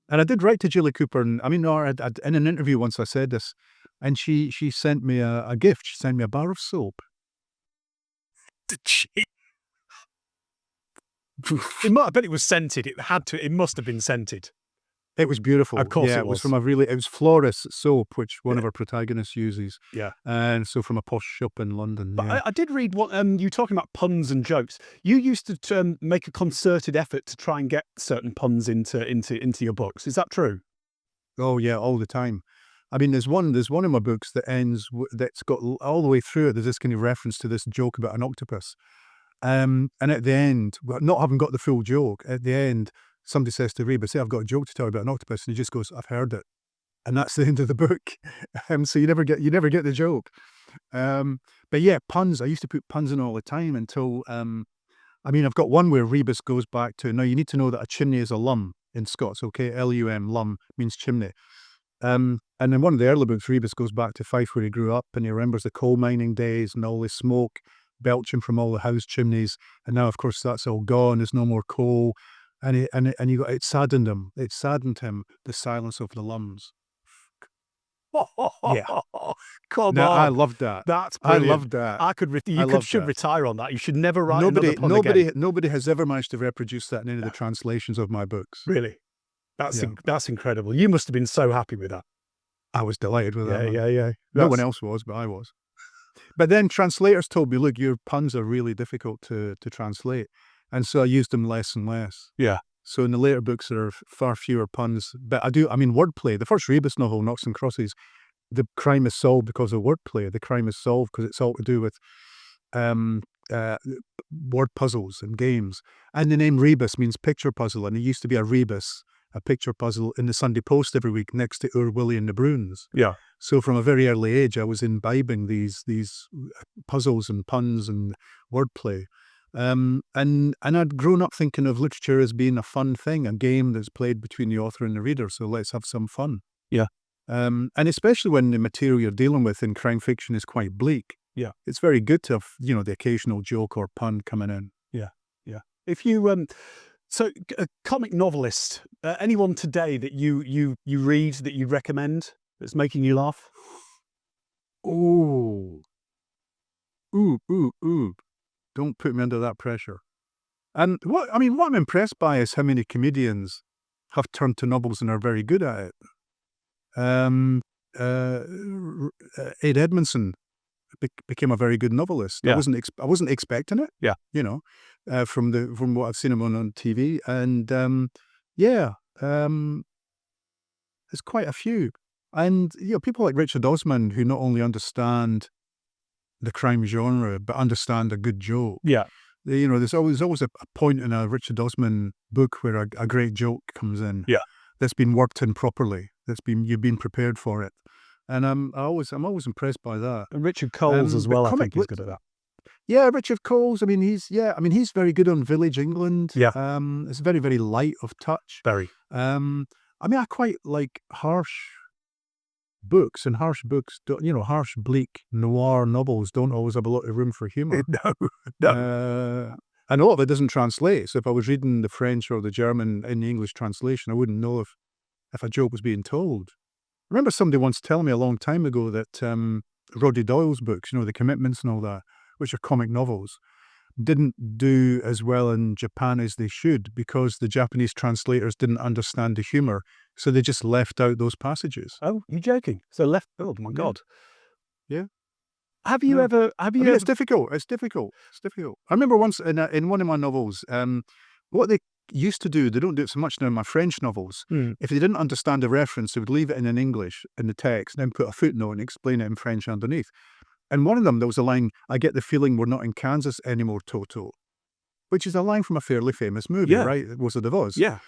And I did write to Jilly Cooper, and I mean, no, I'd in an interview once I said this, and she sent me a gift. She sent me a bar of soap. Did she? I bet it was scented. It must have been scented. It was beautiful. Of course yeah, it was. from it was Florist soap, which one of Yeah. our protagonists uses. Yeah. And so from a posh shop in London. But Yeah. I did read what you talking about puns and jokes. You used to make a concerted effort to try and get certain puns into your books. Is that true? Oh yeah, all the time. I mean, there's one in my books that ends that's got all the way through it. There's this kind of reference to this joke about an octopus. And at the end, well, not having got the full joke, at the end, somebody says to Rebus, "Hey, I've got a joke to tell you about an octopus," and he just goes, "I've heard it," and that's the end of the book. So you never get the joke. But yeah, puns. I used to put puns in all the time until I mean, I've got one where Rebus goes back to, now you need to know that a chimney is a lum in Scots. Okay, LUM, lum means chimney. And in one of the early books, Rebus goes back to Fife where he grew up, and he remembers the coal mining days and all the smoke belching from all the house chimneys. And now, of course, that's all gone. There's no more coal. And it saddened him. It saddened him, the silence of the lums. Yeah. Come Now, I on. loved that. That's I brilliant. loved that. Should that. retire on that. You should never write another pun again. Nobody has ever managed to reproduce that in any of the translations of my books. Really? That's Yeah. that's incredible. You must have been so happy with that. I was delighted with that. Yeah, man. yeah. No one else was, but I was. But then translators told me, look, your puns are really difficult to translate. And so I used them less and less. Yeah. So in the later books, there are far fewer puns. But I mean, wordplay. The first Rebus novel, Noughts and Crosses, the crime is solved because of wordplay. The crime is solved because it's all to do with word puzzles and games. And the name Rebus means picture puzzle. And there used to be a Rebus, a picture puzzle, in the Sunday Post every week next to Our Willie and the Bruins. Yeah. So from a very early age, I was imbibing these puzzles and puns and wordplay. And I'd grown up thinking of literature as being a fun thing, a game that's played between the author and the reader. So let's have some fun. Yeah. And especially when the material you're dealing with in crime fiction is quite bleak. Yeah. It's very good to have, the occasional joke or pun coming in. Yeah. Yeah. If you so a comic novelist, anyone today that you read that you recommend that's making you laugh? Ooh. Ooh. Don't put me under that pressure. And what I'm impressed by is how many comedians have turned to novels and are very good at it. Ed Edmondson became a very good novelist. Yeah. I wasn't expecting it. Yeah. From what I've seen him on TV, and there's quite a few. And people like Richard Osman, who not only understand the crime genre but understand a good joke. Yeah. There's always a point in a Richard Osman book where a great joke comes in. Yeah. That's been worked in properly. You've been prepared for it, and I'm always impressed by that. And Richard Coles as but well, I think he's good at that. Yeah, Richard Coles. I mean, he's very good on Village England. Yeah. It's very, very light of touch. Very. I quite like harsh books, and harsh books, harsh, bleak noir novels don't always have a lot of room for humour. No. And a lot of it doesn't translate. So if I was reading the French or the German in the English translation, I wouldn't know if a joke was being told. I remember somebody once telling me a long time ago that Roddy Doyle's books, The Commitments and all that, which are comic novels, didn't do as well in Japan as they should because the Japanese translators didn't understand the humour, so they just left out those passages. Oh, you're joking? So left? Oh my God! Yeah. Have you ever? It's difficult. It's difficult. I remember once in one of my novels, what they used to do, they don't do it so much now in my French novels. If they didn't understand the reference, they would leave it in English in the text, then put a footnote and explain it in French underneath. And one of them, there was a line, "I get the feeling we're not in Kansas anymore, Toto." which is a line from a fairly famous movie, Yeah. right? Wizard of Oz. Yeah.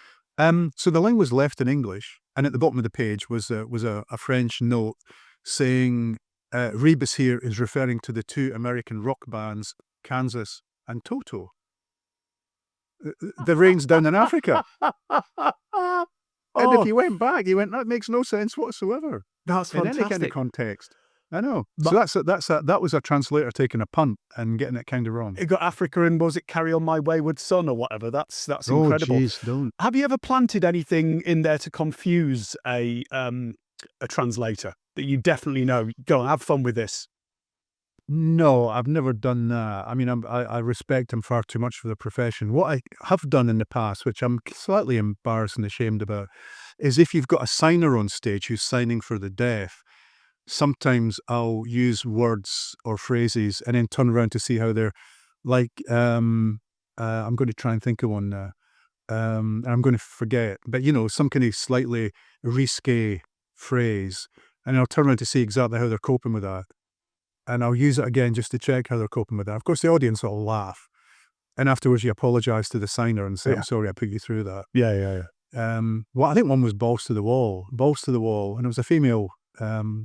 So the line was left in English, and at the bottom of the page was a French note saying, Rebus here is referring to the two American rock bands, Kansas and Toto. The rain's down in Africa. And if Oh, he went back, he went, that makes no sense whatsoever that's in any kind of fantastic. context. I know. But- So that was a translator taking a punt and getting it kind of wrong. It got Africa and was it Carry On My Wayward Son or whatever? That's Oh, incredible. jeez, don't. Have you ever planted anything in there to confuse a translator that you definitely know? Go on, have fun with this. No, I've never done that. I mean, I respect him far too much for the profession. What I have done in the past, which I'm slightly embarrassed and ashamed about, is if you've got a signer on stage who's signing for the deaf, sometimes I'll use words or phrases and then turn around to see how they're like, I'm going to try and think of one now. And I'm going to forget, but some kind of slightly risque phrase, and I'll turn around to see exactly how they're coping with that. And I'll use it again just to check how they're coping with that. Of course, the audience will laugh. And afterwards, you apologise to the signer and say, Yeah. I'm sorry I put you through that. Yeah. Well, I think one was balls to the wall, and it was a female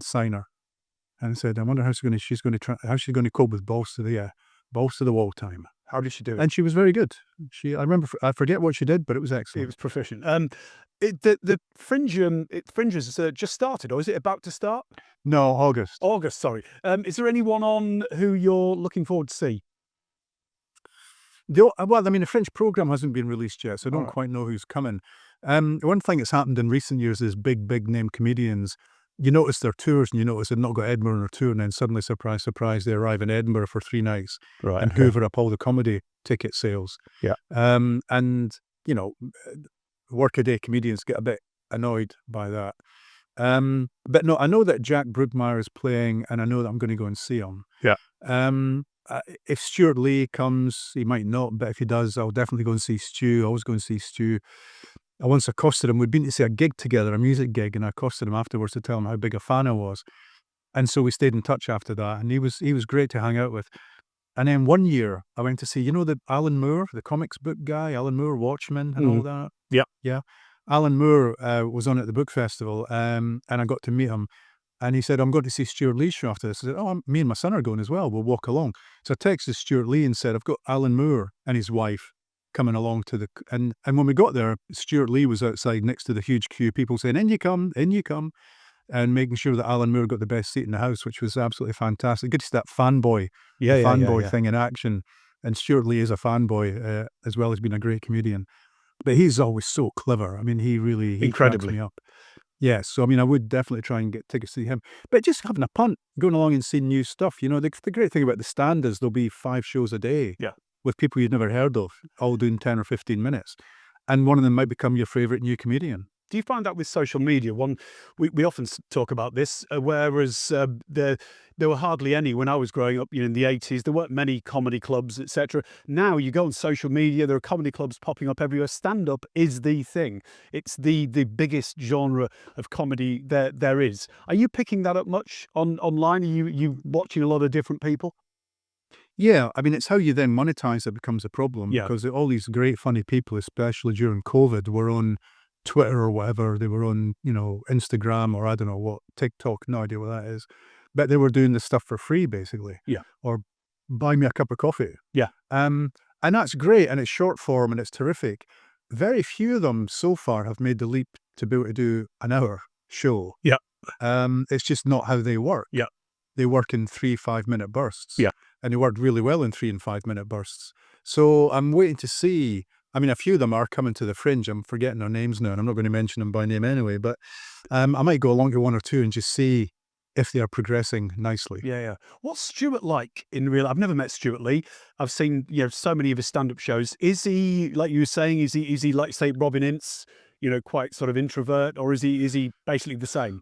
signer. And I said, I wonder how she's going to cope with balls to the wall time. How did she do it? And she was very good. I forget what she did, but it was It excellent. was proficient. The Fringe has just started, or is it about to start? No, August. August, sorry. Is there anyone on who you're looking forward to see? Well, I mean, the French programme hasn't been released yet, so I don't Alright. quite know who's coming. One thing that's happened in recent years is big name comedians, you notice their tours and you notice they've not got Edinburgh on their tour, and then suddenly, surprise, surprise, they arrive in Edinburgh for 3 nights Right. and hoover up all the comedy ticket sales. Yeah. And, workaday comedians get a bit annoyed by that. But no, I know that Jack Brookmeyer is playing, and I know that I'm going to go and see him. Yeah. If Stuart Lee comes, he might not, but if he does, I'll definitely go and see Stu. I always go and see Stu. I once accosted him. We'd been to see a gig together, a music gig, and I accosted him afterwards to tell him how big a fan I was. And so we stayed in touch after that, and he was great to hang out with. And then one year, I went to see, the Alan Moore, the comics book guy, Alan Moore, Watchmen, and all that. Yeah. Yeah. Alan Moore was on at the book festival, and I got to meet him. And he said, I'm going to see Stuart Lee's show after this. I said, me and my son are going as well. We'll walk along. So I texted Stuart Lee and said, I've got Alan Moore and his wife coming along to and when we got there, Stuart Lee was outside next to the huge queue, people saying, in you come, and making sure that Alan Moore got the best seat in the house, which was absolutely fantastic. Good to see that fanboy thing in action. And Stuart Lee is a fanboy, as well as being a great comedian. But he's always so clever. I mean, he cracks Incredibly. me up. Yes, so I mean, I would definitely try and get tickets to see him. But just having a punt, going along and seeing new stuff. The great thing about the stand is there'll be 5 shows a day. Yeah. With people you'd never heard of, all doing 10 or 15 minutes. And one of them might become your favourite new comedian. Do you find that with social media? We often talk about this, whereas there were hardly any when I was growing up. In the 80s, there weren't many comedy clubs, etc. Now you go on social media, there are comedy clubs popping up everywhere. Stand-up is the thing. It's the biggest genre of comedy there is. Are you picking that up much online? Are you watching a lot of different people? Yeah, I mean, it's how you then monetize that becomes a problem. Yeah. Because all these great funny people, especially during COVID, were on Twitter or whatever. They were on, Instagram or I don't know what, TikTok, no idea what that is. But they were doing this stuff for free, basically. Yeah. Or buy me a cup of coffee. Yeah. And that's great, and it's short form, and it's terrific. Very few of them so far have made the leap to be able to do an hour show. Yeah. It's just not how they work. Yeah. They work in 3 5-minute bursts. Yeah. And they work really well in 3 and 5-minute bursts. So I'm waiting to see. I mean, a few of them are coming to the Fringe. I'm forgetting their names now, and I'm not going to mention them by name anyway. But I might go along to 1 or 2 and just see if they are progressing nicely. Yeah. What's Stuart like in real? I've never met Stuart Lee. I've seen so many of his stand-up shows. Is he, like you were saying, is he like, say, Robin Ince, quite sort of introvert, or is he basically the same?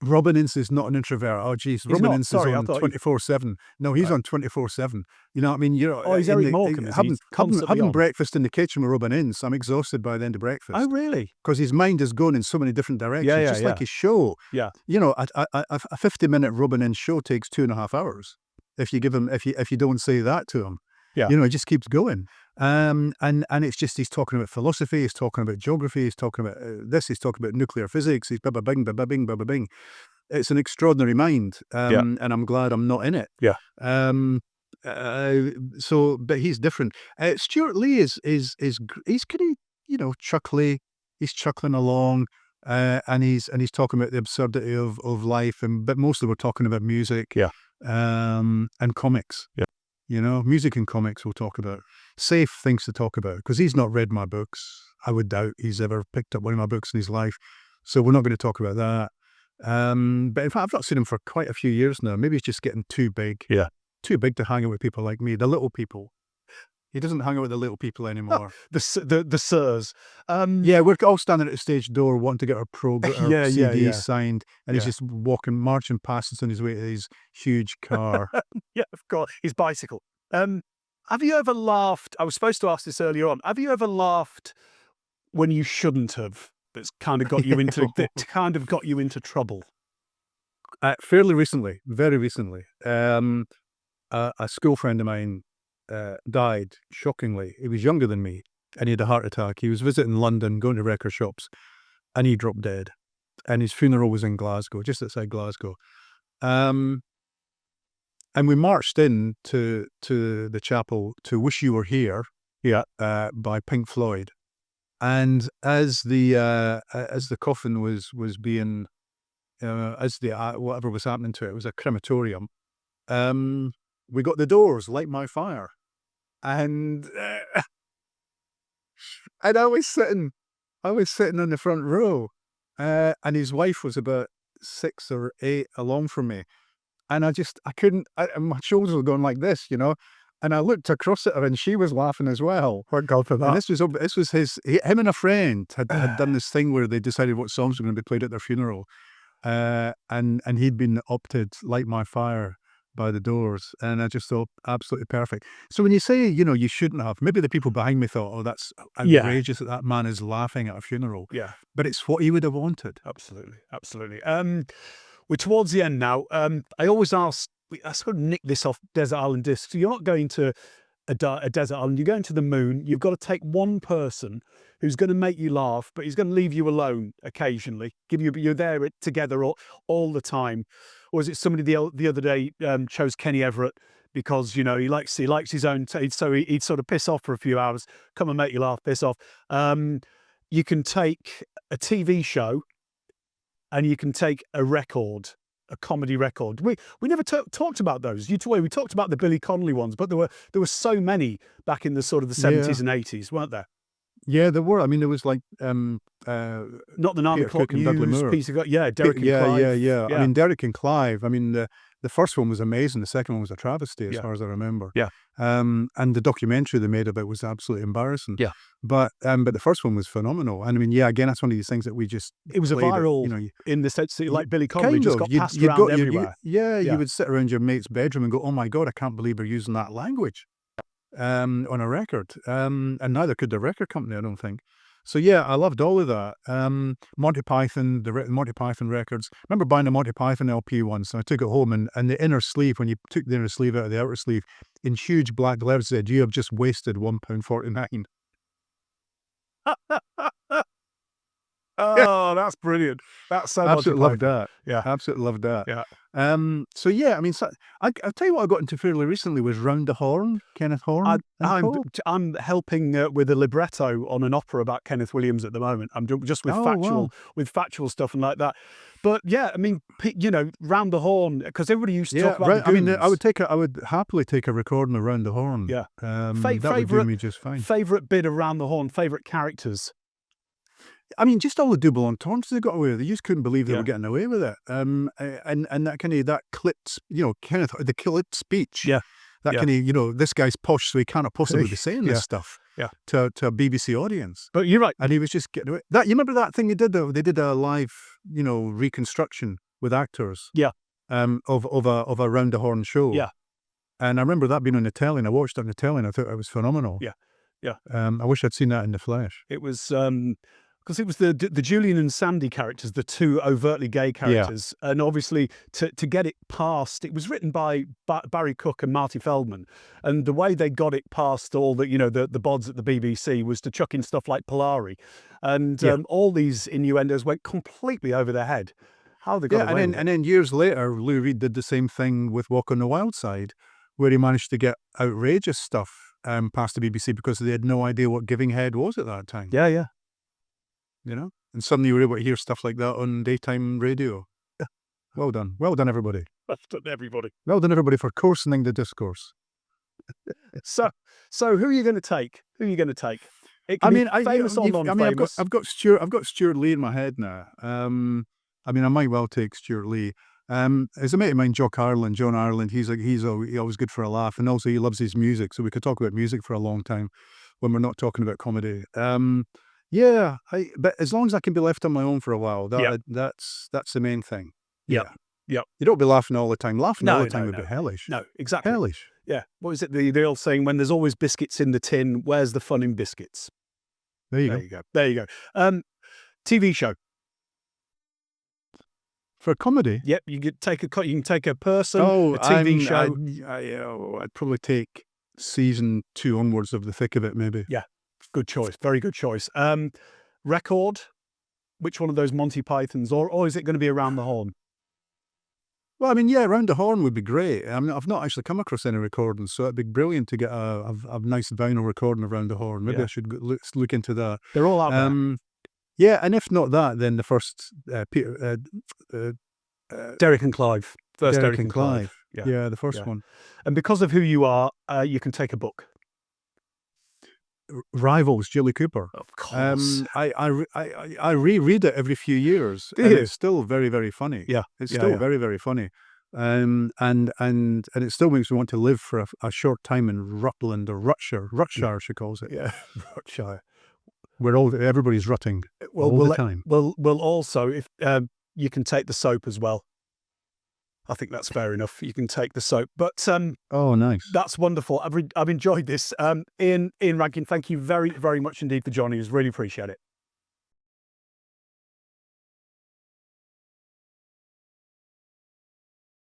Robin Ince is not an introvert. Oh, geez. He's Robin not? Ince Sorry, is I on thought he- 24/7. No, he's on 24/7. You know what I mean? Oh, he's Eric Morecambe, is he? He's constantly having on. breakfast in the kitchen with Robin Ince, I'm exhausted by the end of breakfast. Oh, really? Because his mind is going in so many different directions, Yeah, just like yeah. his show. Yeah. A 50-minute Robin Ince show takes 2.5 hours. If you don't say that to him, Yeah. it just keeps going. And it's just he's talking about philosophy, he's talking about geography, he's talking about this, he's talking about nuclear physics, he's ba ba bing, ba ba bing, ba ba bing. It's an extraordinary mind, Yeah. and I'm glad I'm not in it. Yeah. But he's different. Stuart Lee he's kind of chuckly. He's chuckling along, and he's talking about the absurdity of life, but mostly we're talking about music, Yeah. and comics. Yeah. Music and comics we'll talk about. Safe things to talk about because he's not read my books. I would doubt he's ever picked up one of my books in his life, so we're not going to talk about that. But in fact, I've not seen him for quite a few years now. Maybe he's just getting too big. Yeah. Too big to hang out with people like me, the little people. He doesn't hang out with the little people anymore. The sirs. Yeah, we're all standing at the stage door wanting to get our Yeah, CDs signed, and he's Yeah. just marching past us on his way to his huge car. Yeah, of course. His bicycle. Have you ever laughed? I was supposed to ask this earlier on. Have you ever laughed when you shouldn't have? That's kind of got you into trouble. Fairly recently, very recently, a school friend of mine died, shockingly. He was younger than me, and he had a heart attack. He was visiting London, going to record shops, and he dropped dead. And his funeral was in Glasgow, just outside Glasgow. And we marched in to the chapel to "Wish You Were Here," by Pink Floyd. And as the coffin was being, whatever was happening to it, it was a crematorium. We got the Doors, "Light My Fire," and I was sitting on the front row, and his wife was about 6 or 8 along from me, and I couldn't. My shoulders were going like this, and I looked across at her, and she was laughing as well. Thank God for that. And this was him and a friend had done this thing where they decided what songs were going to be played at their funeral, and he'd been opted "Light My Fire" by the Doors, and I just thought absolutely perfect. So when you say, you shouldn't have, maybe the people behind me thought, oh, that's outrageous that man is laughing at a funeral. Yeah. But it's what he would have wanted. Absolutely. We're towards the end now. I always ask, I sort of nick this off Desert Island Discs. So you're not going to a desert island, you're going to the moon. You've got to take one person who's going to make you laugh, but he's going to leave you alone occasionally. You're there together all the time. Or is it somebody the other day chose Kenny Everett because he likes his own taste, so he'd sort of piss off for a few hours, come and make you laugh, piss off. You can take a TV show, and you can take a record, a comedy record. We never talked about those. We talked about the Billy Connolly ones, but there were so many back in the sort of the 70s and 80s, weren't there? Yeah, there were. I mean, there was like Not the 9 Peter o'clock Cook and Dudley news. Moore. Derek and Clive. Yeah. I mean, Derek and Clive. I mean, the first one was amazing. The second one was a travesty, as far as I remember. Yeah. And the documentary they made of it was absolutely embarrassing. Yeah. But the first one was phenomenal. And I mean, again, that's one of these things that we just It was a played viral in the sense that, like Billy Connolly, kind just of. got passed around everywhere. You would sit around your mate's bedroom and go, "Oh my God, I can't believe they're using that language on a record." And neither could the record company, I don't think. So yeah, I loved all of that. Monty Python, Monty Python records. I remember buying a Monty Python LP once, and I took it home, and the inner sleeve, when you took the inner sleeve out of the outer sleeve, in huge black letters said, "You have just wasted £1.49." Oh, that's brilliant. That's so Absolutely Monty loved Python. that. Yeah. Absolutely loved that. Yeah. So yeah, I mean, I'll tell you what I got into fairly recently was Round the Horn, Kenneth Horn. I'm helping with a libretto on an opera about Kenneth Williams at the moment. I'm just with factual stuff and like that. But yeah, I mean, Round the Horn, because everybody used to talk about the Goons. I mean, I would happily take a recording of Round the Horn. Yeah. That would do me just fine. Favorite bit of Round the Horn, favorite characters. I mean, just all the double entendres they got away with. They just couldn't believe they were getting away with it. And that kind of Kenneth, the clipped speech. Yeah. That kind of, this guy's posh, so he can't possibly be saying this stuff. Yeah. To a BBC audience. But you're right. And he was just getting away. You remember that thing they did though? They did a live, reconstruction with actors. Yeah. Of a Round the Horn show. Yeah. And I remember that being on the telly, and I watched it on the telly, and I thought it was phenomenal. Yeah. Yeah. I wish I'd seen that in the flesh. It was. Because it was the Julian and Sandy characters, the two overtly gay characters, and obviously to get it past, it was written by Barry Cook and Marty Feldman, and the way they got it past all the the bods at the BBC was to chuck in stuff like Polari, and Yeah. all these innuendos went completely over their head. How they got Yeah, away with it. and then years later, Lou Reed did the same thing with Walk on the Wild Side, where he managed to get outrageous stuff past the BBC because they had no idea what giving head was at that time. Yeah, yeah. And suddenly you were able to hear stuff like that on daytime radio. Well done, everybody. That's done everybody. Well done, everybody, for coarsening the discourse. So who are you going to take? Who are you going to take? It I can mean, be famous or non-famous. I've got Stuart Lee in my head now. I mean, I might well take Stuart Lee. There's a mate of mine, John Ireland. He's always good for a laugh, and also he loves his music. So we could talk about music for a long time when we're not talking about comedy. Yeah, but as long as I can be left on my own for a while, that's the main thing. Yep. Yep. You don't be laughing all the time. Laughing all the time would no. be hellish. No, exactly. Hellish. Yeah. What is it? The old saying, when there's always biscuits in the tin, where's the fun in biscuits? There you There go. you go. There you go. TV show. For comedy, Yep. You can take a person, oh, a TV show. I'd probably take season 2 onwards of The Thick of It, maybe. Yeah. Good choice. Very good choice. Record. Which one of those Monty Pythons, or is it going to be Around the Horn? Well, I mean, yeah, Round the Horn would be great. I mean, I've not actually come across any recordings, so it'd be brilliant to get a nice vinyl recording of Round the Horn. Maybe Yeah. I should look into that. They're all out there. Yeah, and if not that, then the first Derek and Clive. First Derek and Clive. Yeah. Yeah, the first Yeah. one. And because of who you are, you can take a book. Rivals, Jilly Cooper. Of course. I reread it every few years, Do and you? it's still very, very funny. Yeah, It's yeah, still yeah. very, very funny. And it still makes me want to live for a short time in Rutland or Rutshire, she calls it, Yeah. Shire. where everybody's rutting all the time. Well, also, if you can take the soap as well. I think that's fair enough. You can take the soap. But Oh, nice. that's wonderful. I've enjoyed this. Ian Rankin, thank you very, very much indeed for joining us. Really appreciate it.